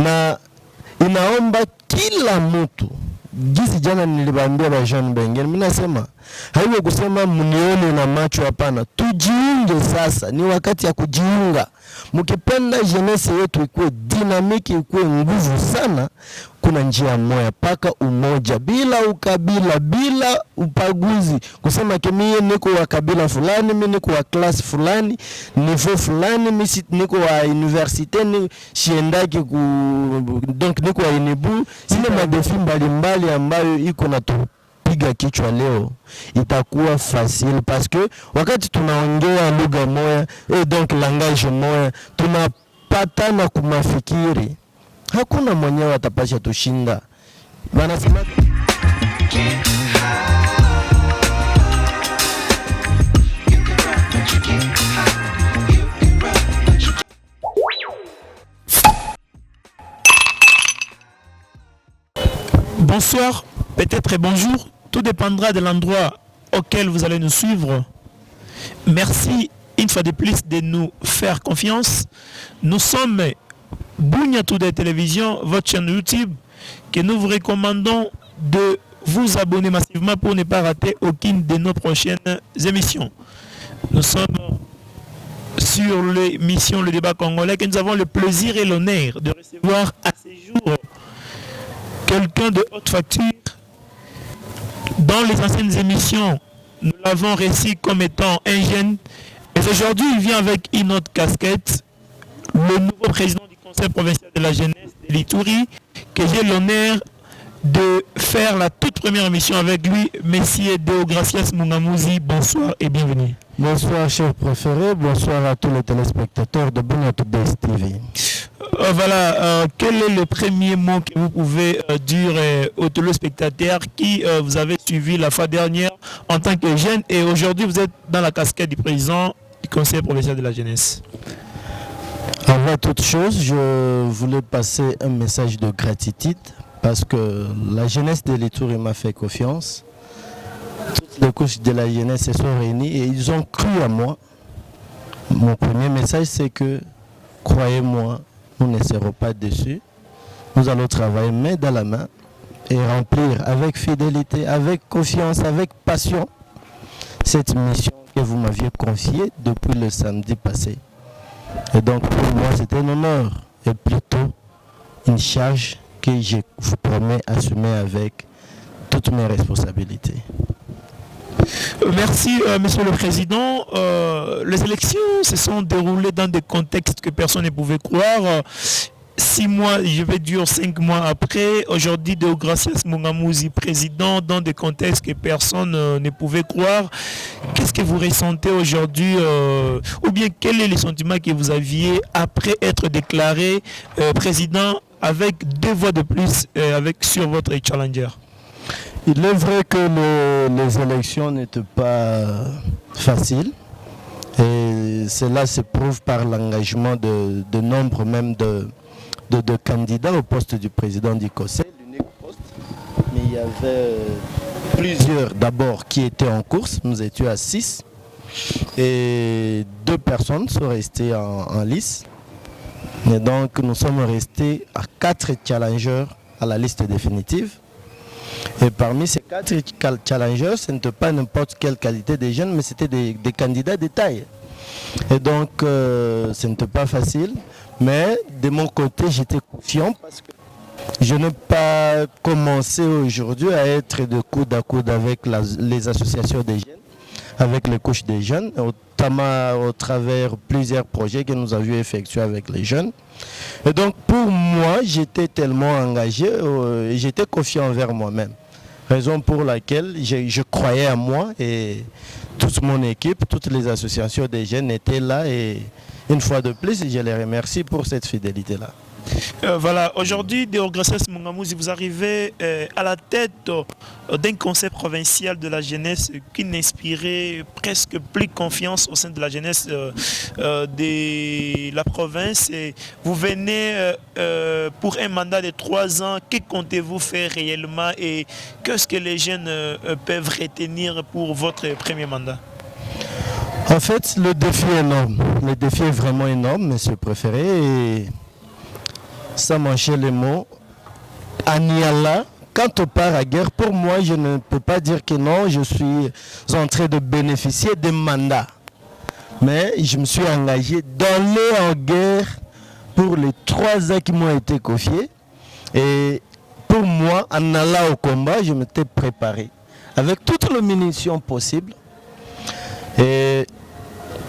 na inaomba kila mtu gizi. Jana niliwaambia Jean Bengel, mimi nasema haiwe kusema mnione na macho, hapana. Tujiunge sasa, ni wakati ya kujiunga. Mkipenda jeunesse yetu ikuwe dinamiki, ikuwe nguvu sana, kuna njia moja paka umoja, bila ukabila, bila upaguzi. Kusema mimi niko wa kabila fulani, mimi niko wa class fulani, niveau fulani, mimi niko wa universite, ni shiendaki donc niko wa Inibu. Zile madefi mbalimbali ambayo iko na piga kichwa leo itakuwa facile, parce que wakati tunaongea lugha moja donc langage moja, tunapatana kumafikiri, hakuna mwenyewe atapasha tushinda. Wanasema bonsoir, peut-être bonjour, tout dépendra de l'endroit auquel vous allez nous suivre. Merci une fois de plus de nous faire confiance. Nous sommes Bunia Today Télévision, votre chaîne YouTube, que nous vous recommandons de vous abonner massivement pour ne pas rater aucune de nos prochaines émissions. Nous sommes sur l'émission Le Débat Congolais, que nous avons le plaisir et l'honneur de recevoir à ce jour quelqu'un de haute facture. Dans les anciennes émissions, nous l'avons récit comme étant un jeune. Et aujourd'hui, il vient avec une autre casquette, le nouveau président du Conseil provincial de la jeunesse de l'Ituri, que j'ai l'honneur de faire la toute première émission avec lui, Messieurs Deogracias Mungamouzi. Bonsoir et bienvenue. Bonsoir, cher préféré. Bonsoir à tous les téléspectateurs de Bunia Today TV. Quel est le premier mot que vous pouvez dire aux téléspectateurs qui vous avez suivi la fois dernière en tant que jeune et aujourd'hui vous êtes dans la casquette du président du Conseil provincial de la jeunesse? Avant toute chose, je voulais passer un message de gratitude parce que la jeunesse de l'Ituri m'a fait confiance. Toutes les couches de la jeunesse se sont réunies et ils ont cru à moi. Mon premier message, c'est que, croyez-moi, nous ne serons pas déçus. Nous allons travailler main dans la main et remplir avec fidélité, avec confiance, avec passion cette mission que vous m'aviez confiée depuis le samedi passé. Et donc pour moi, c'est un honneur et plutôt une charge que je vous promets assumer avec toutes mes responsabilités. Merci, Monsieur le Président. Les élections se sont déroulées dans des contextes que personne ne pouvait croire. 6 mois, je vais dire 5 mois après, aujourd'hui, Deogracias Mungamouzi, président, dans des contextes que personne ne pouvait croire. Qu'est-ce que vous ressentez aujourd'hui, ou bien quel est le sentiment que vous aviez après être déclaré président avec 2 voix de plus sur votre challenger? Il est vrai que les élections n'étaient pas faciles et cela se prouve par l'engagement de nombre même de candidats au poste du président du Conseil, l'unique poste. Mais il y avait plusieurs d'abord qui étaient en course, nous étions à 6 et 2 personnes sont restées en lice. Et donc nous sommes restés à 4 challengers à la liste définitive. Et parmi ces 4 challengers, ce n'était pas n'importe quelle qualité de jeunes, mais c'était des candidats de taille. Et donc, ce n'était pas facile. Mais de mon côté, j'étais confiant parce que je n'ai pas commencé aujourd'hui à être de coude à coude avec les associations des jeunes, avec les couches des jeunes, notamment au travers plusieurs projets que nous avions effectués avec les jeunes. Et donc pour moi, j'étais tellement engagé et j'étais confiant envers moi-même. Raison pour laquelle je croyais à moi et toute mon équipe, toutes les associations des jeunes étaient là et une fois de plus, je les remercie pour cette fidélité-là. Aujourd'hui, Deogracias Mungamouzi, vous arrivez à la tête d'un conseil provincial de la jeunesse qui n'inspirait presque plus confiance au sein de la jeunesse de la province. Et vous venez pour un mandat de 3 ans. Que comptez-vous faire réellement et qu'est-ce que les jeunes peuvent retenir pour votre premier mandat? En fait, le défi est énorme. Le défi est vraiment énorme, monsieur le préféré. Et sans mancher les mots, à Niala, quand on part à guerre, pour moi, je ne peux pas dire que non, je suis en train de bénéficier des mandats. Mais je me suis engagé d'aller en guerre pour les 3 ans qui m'ont été confiés. Et pour moi, en allant au combat, je m'étais préparé avec toutes les munitions possibles. Et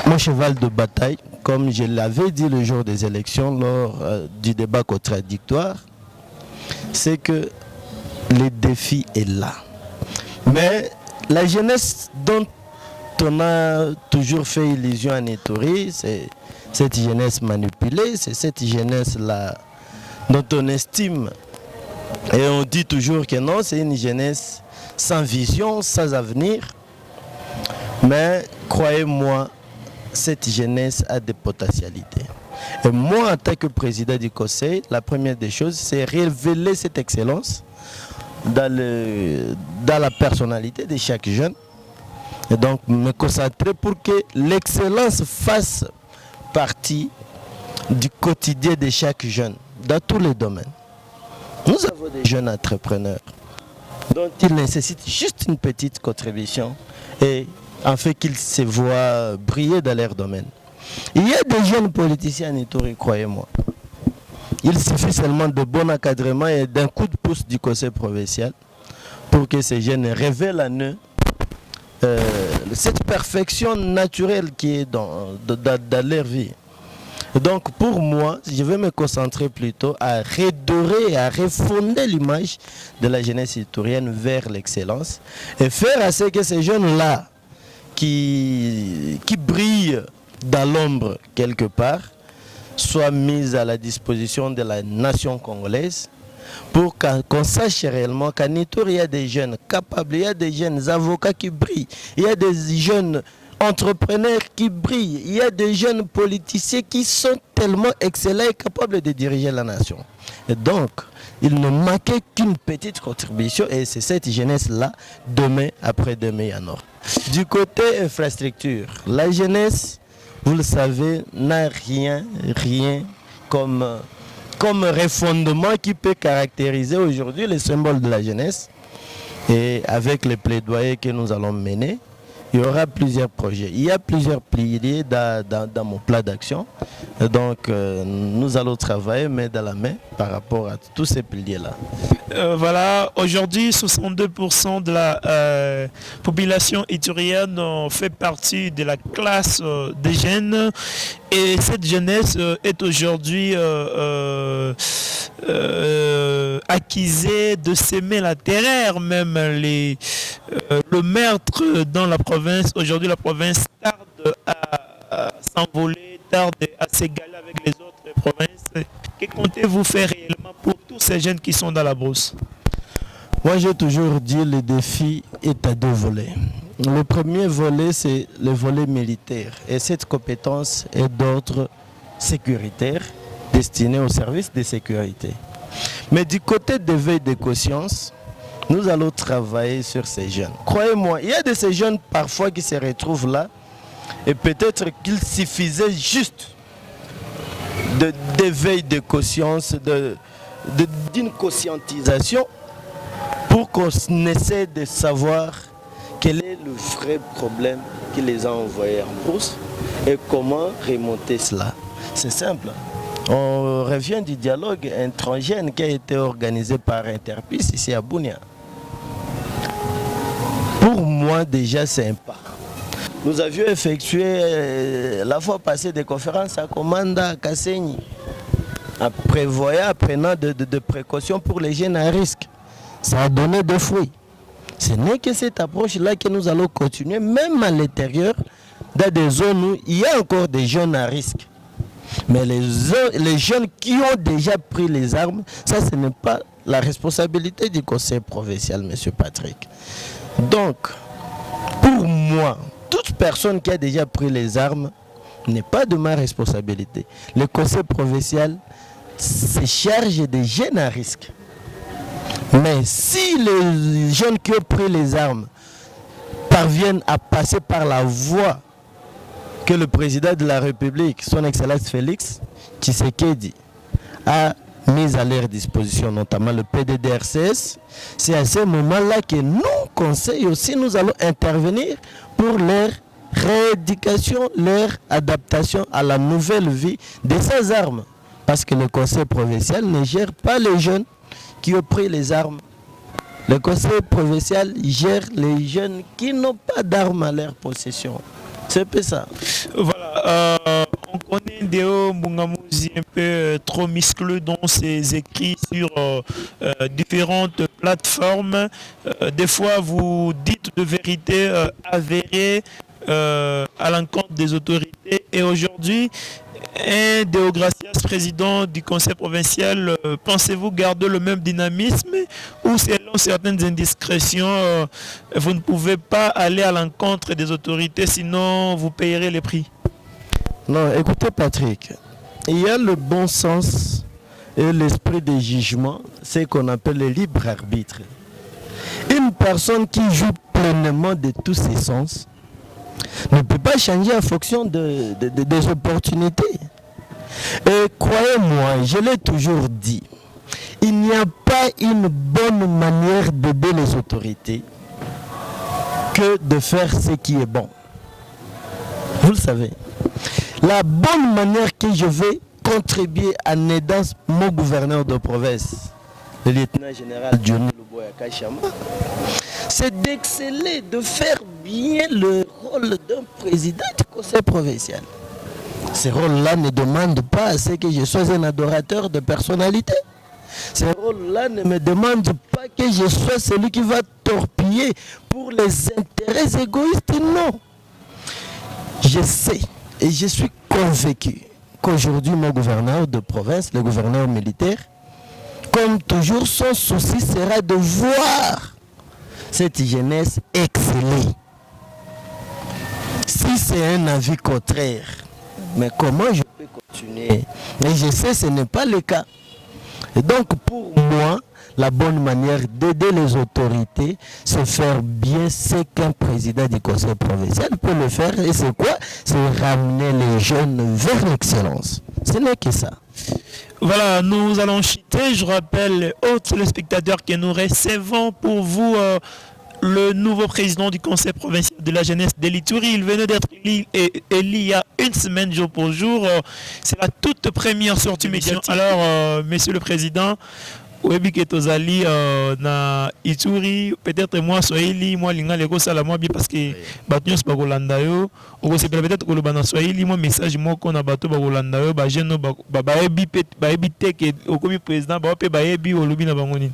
mon cheval de bataille, comme je l'avais dit le jour des élections, lors du débat contradictoire, c'est que le défi est là. Mais la jeunesse dont on a toujours fait illusion à Ituri, c'est cette jeunesse manipulée, c'est cette jeunesse-là dont on estime et on dit toujours que non, c'est une jeunesse sans vision, sans avenir. Mais croyez-moi, cette jeunesse a des potentialités. Et moi, en tant que président du conseil, la première des choses, c'est révéler cette excellence dans la personnalité de chaque jeune. Et donc, me concentrer pour que l'excellence fasse partie du quotidien de chaque jeune, dans tous les domaines. Nous avons des jeunes entrepreneurs dont ils nécessitent juste une petite contribution et en fait qu'ils se voient briller dans leur domaine. Il y a des jeunes politiciens en Ituri, croyez-moi. Il suffit seulement de bon encadrement et d'un coup de pouce du conseil provincial pour que ces jeunes révèlent en eux cette perfection naturelle qui est dans leur vie. Donc pour moi, je vais me concentrer plutôt à redorer et à refonder l'image de la jeunesse iturienne vers l'excellence et faire à ce que ces jeunes-là qui brillent dans l'ombre quelque part soient mis à la disposition de la nation congolaise pour qu'on sache réellement qu'en Ituri, il y a des jeunes capables, il y a des jeunes avocats qui brillent, il y a des jeunes entrepreneurs qui brillent, il y a des jeunes politiciens qui sont tellement excellents et capables de diriger la nation. Et donc, il ne manquait qu'une petite contribution et c'est cette jeunesse-là, demain, après-demain, il y en aura. Du côté infrastructure, la jeunesse, vous le savez, n'a rien comme refondement qui peut caractériser aujourd'hui les symboles de la jeunesse. Et avec les plaidoyers que nous allons mener, il y aura plusieurs projets. Il y a plusieurs piliers dans mon plan d'action. Donc nous allons travailler main dans la main par rapport à tous ces piliers-là. Voilà, aujourd'hui 62% de la population iturienne fait partie de la classe des jeunes et cette jeunesse est aujourd'hui accusée de s'aimer la terreur, même le meurtre dans la province. Aujourd'hui la province tarde à s'envoler, tarde à s'égaler avec les autres provinces. Que comptez-vous faire réellement pour tous ces jeunes qui sont dans la brousse? Moi, j'ai toujours dit que le défi est à 2 volets. Le premier volet, c'est le volet militaire. Et cette compétence est d'ordre sécuritaire, destinée au service de sécurité. Mais du côté d'éveil de conscience, nous allons travailler sur ces jeunes. Croyez-moi, il y a de ces jeunes parfois qui se retrouvent là, et peut-être qu'il suffisait juste d'éveil de conscience, d'une conscientisation pour qu'on essaie de savoir quel est le vrai problème qui les a envoyés en brousse et comment remonter cela. C'est simple. On revient du dialogue intragène qui a été organisé par Interpis ici à Bunia. Pour moi, déjà, c'est un pas. Nous avions effectué la fois passée des conférences à Komanda, à Kasenyi, prenant de précautions pour les jeunes à risque. Ça a donné des fruits. Ce n'est que cette approche-là que nous allons continuer, même à l'intérieur, dans des zones où il y a encore des jeunes à risque. Mais les jeunes qui ont déjà pris les armes, ça, ce n'est pas la responsabilité du conseil provincial, M. Patrick. Donc, pour moi, toute personne qui a déjà pris les armes n'est pas de ma responsabilité. Le conseil provincial se charge des jeunes à risque. Mais si les jeunes qui ont pris les armes parviennent à passer par la voie que le président de la République, son Excellence Félix Tshisekedi, a mis à leur disposition, notamment le PDDRCS. C'est à ce moment-là que nous, conseils aussi, nous allons intervenir pour leur rééducation, leur adaptation à la nouvelle vie de ces armes. Parce que le conseil provincial ne gère pas les jeunes qui ont pris les armes. Le conseil provincial gère les jeunes qui n'ont pas d'armes à leur possession. C'est un peu ça. Voilà, on connaît Deo Mungamouzi un peu trop muscleux dans ses écrits sur différentes plateformes. Des fois, vous dites de vérité avérée à l'encontre des autorités. Et aujourd'hui, un Deogracias, président du conseil provincial, pensez-vous garder le même dynamisme ou selon certaines indiscrétions, vous ne pouvez pas aller à l'encontre des autorités, sinon vous payerez les prix? Non, écoutez Patrick, il y a le bon sens et l'esprit de jugement, c'est qu'on appelle le libre arbitre. Une personne qui joue pleinement de tous ses sens ne peut pas changer en fonction des opportunités. Et croyez-moi, je l'ai toujours dit, il n'y a pas une bonne manière d'aider les autorités que de faire ce qui est bon. Vous le savez. La bonne manière que je vais contribuer en aidant mon gouverneur de province, le lieutenant général Johnny Luboya Kachama, c'est d'exceller, de faire bien le rôle d'un président du conseil provincial. Ce rôle-là ne demande pas à ce que je sois un adorateur de personnalité. Ce rôle-là ne me demande pas que je sois celui qui va torpiller pour les intérêts égoïstes, non. Je sais et je suis convaincu qu'aujourd'hui mon gouverneur de province, le gouverneur militaire, comme toujours, son souci sera de voir cette jeunesse exceller. Si c'est un avis contraire, mais comment je peux continuer? Et je sais que ce n'est pas le cas. Et donc pour moi, la bonne manière d'aider les autorités, c'est faire bien ce qu'un président du conseil provincial peut le faire. Et c'est quoi? C'est ramener les jeunes vers l'excellence. Ce n'est que ça. Voilà, nous allons chuter. Je rappelle aux téléspectateurs que nous recevons pour vous le nouveau président du conseil provincial de la jeunesse de l'Ituri. Il venait d'être élu il y a une semaine jour pour jour. C'est la toute première sortie médiatique. Alors, monsieur le président, Webi Ketozali na Ituri, peut-être moi Swahili, moi linga lego sala moi bien parce que batnyos ba Rolanda yo, on se peut-être que le bana Swahili, moi message moi qu'on a bateau ba Rolanda yo, ba jeune ba ebi te que au comme président ba pe ba ebi au lobi na bangoni.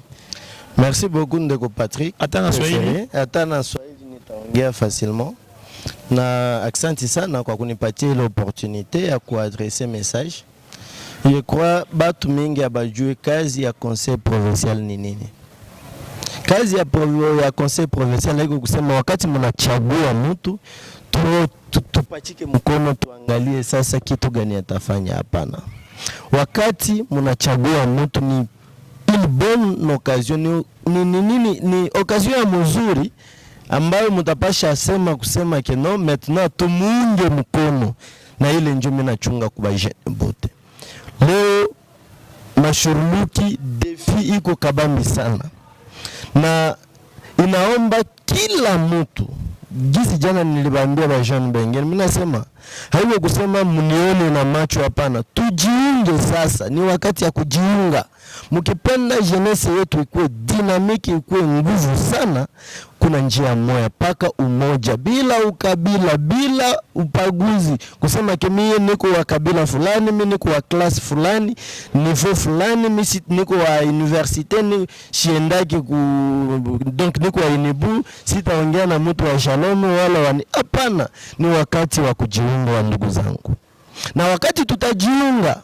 Merci beaucoup Ndeko Patrick. Attends Swahili. Attends Swahili nitaongea facilement. Na accent sana kwa kunipatia l'opportunité ya kuadresser message. Je crois batu mingi abajue kazi ya conseil provincial ni nini. Kazi ya conseil provincial iko kusema wakati mnachagua mtu tupachike mkono tuangalie sasa kitu gani atafanya, hapana. Wakati mnachagua mtu ni une bonne occasion, ni occasion ya mzuri ambayo mtapasha kusema ke no maintenant tumunge mkono, na ile ndio mimi nachunga kwa jeune bote. Leo mashuruluki defi iko kabambi sana, na inaomba kila mtu, gizi jana nilibambia ba jeune bengine, mimi nasema haiwe kusema mnione na macho, hapana, tujiunge sasa, ni wakati ya kujiunga. Mkipenda jeunesse yetu ikuwe dinamiki, ikuwe nguvu sana, kuna njia moja paka umoja, bila ukabila, bila upaguzi, kusema kemie niko wa kabila fulani, mimi niko wa class fulani, niveau fulani, mimi niko wa universite, ni shiendaki donc niko wa Inebu, sitaongea na mtu wa Shalom wala wani, hapana. Ni wakati wa kujiunga wa ndugu zangu, na wakati tutajiunga,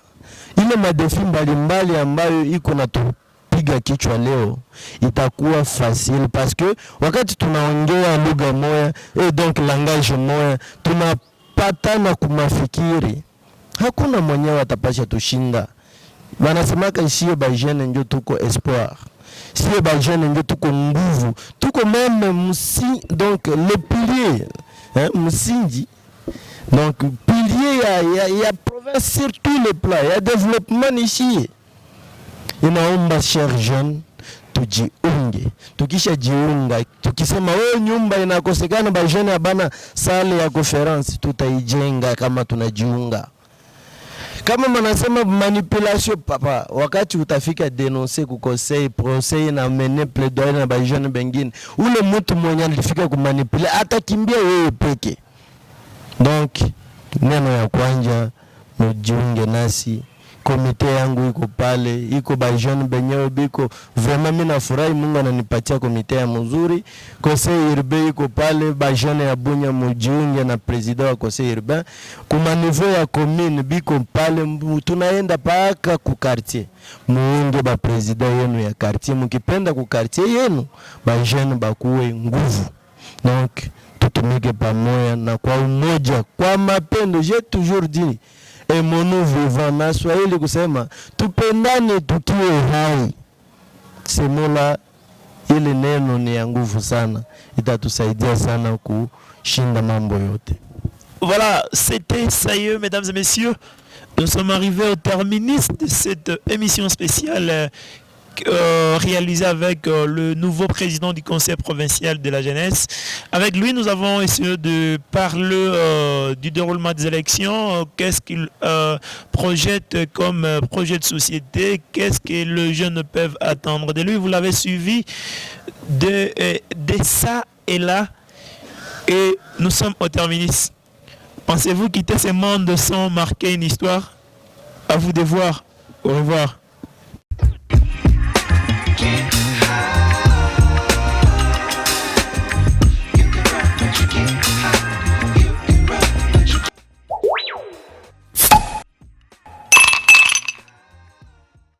ile madefi mbalimbali ambayo iko na tupiga kichwa leo itakuwa facile, parce que wakati tunaongea lugha moja et donc langage moja, tunapatana kumafikiri, hakuna mwenyewe atapasha tushinda. Wanasemaka isiye ba jeune ndio tuko espoir, isiye ba jeune ndio tuko nguvu, tuko même donc le pilier, msingi. Donc pilier ya province sur tous les plans, il y a développement ici. Inaomba cher jeune tujiunge. Tukisha jiunga, tukisema wewe nyumba inakosekana ba jeune abana sale ya conference, tutaijenga kama tunajiunga. Kama manasema manipulation papa, wakati utafika denoncer ku conseil procès na mener plaidoyer na ba jeune bengine, ule mtu mwenye alifika kumanipula atakimbia wewe peke. Donc neno ya kwanza mjiunge nasi. Komite yangu iko pale, iko ba jeune benyewe biko vraiment mimi nafurahi Mungu ananipatia komite ya mzuri. Conseil urbain iko pale, ba jeune ya Bunya mjiunge na president wa conseil urbain. Kuma niveau ya commune biko pale, tunaenda paka ku quartier. Muunge ba president yenu ya quartier, mkipenda ku quartier yenu ba jeune bakuwe nguvu. Donc tutumike pamoja na kwa umoja, kwa mapendo. J'ai toujours dit et mon vivant na Swahili kusema tupendane tukiwe hai. Semola ile neno ni ya nguvu sana, itatusaidia sana kushinda mambo yote. Voilà, c'était ça y est, mesdames et messieurs. Nous sommes arrivés au terminus de cette émission spéciale réalisé avec le nouveau président du conseil provincial de la jeunesse. Avec lui, nous avons essayé de parler du déroulement des élections, qu'est-ce qu'il projette comme projet de société, qu'est-ce que les jeunes peuvent attendre de lui. Vous l'avez suivi de ça et là, et nous sommes au terminus. Pensez-vous quitter ce monde sans marquer une histoire? À vous de voir. Au revoir.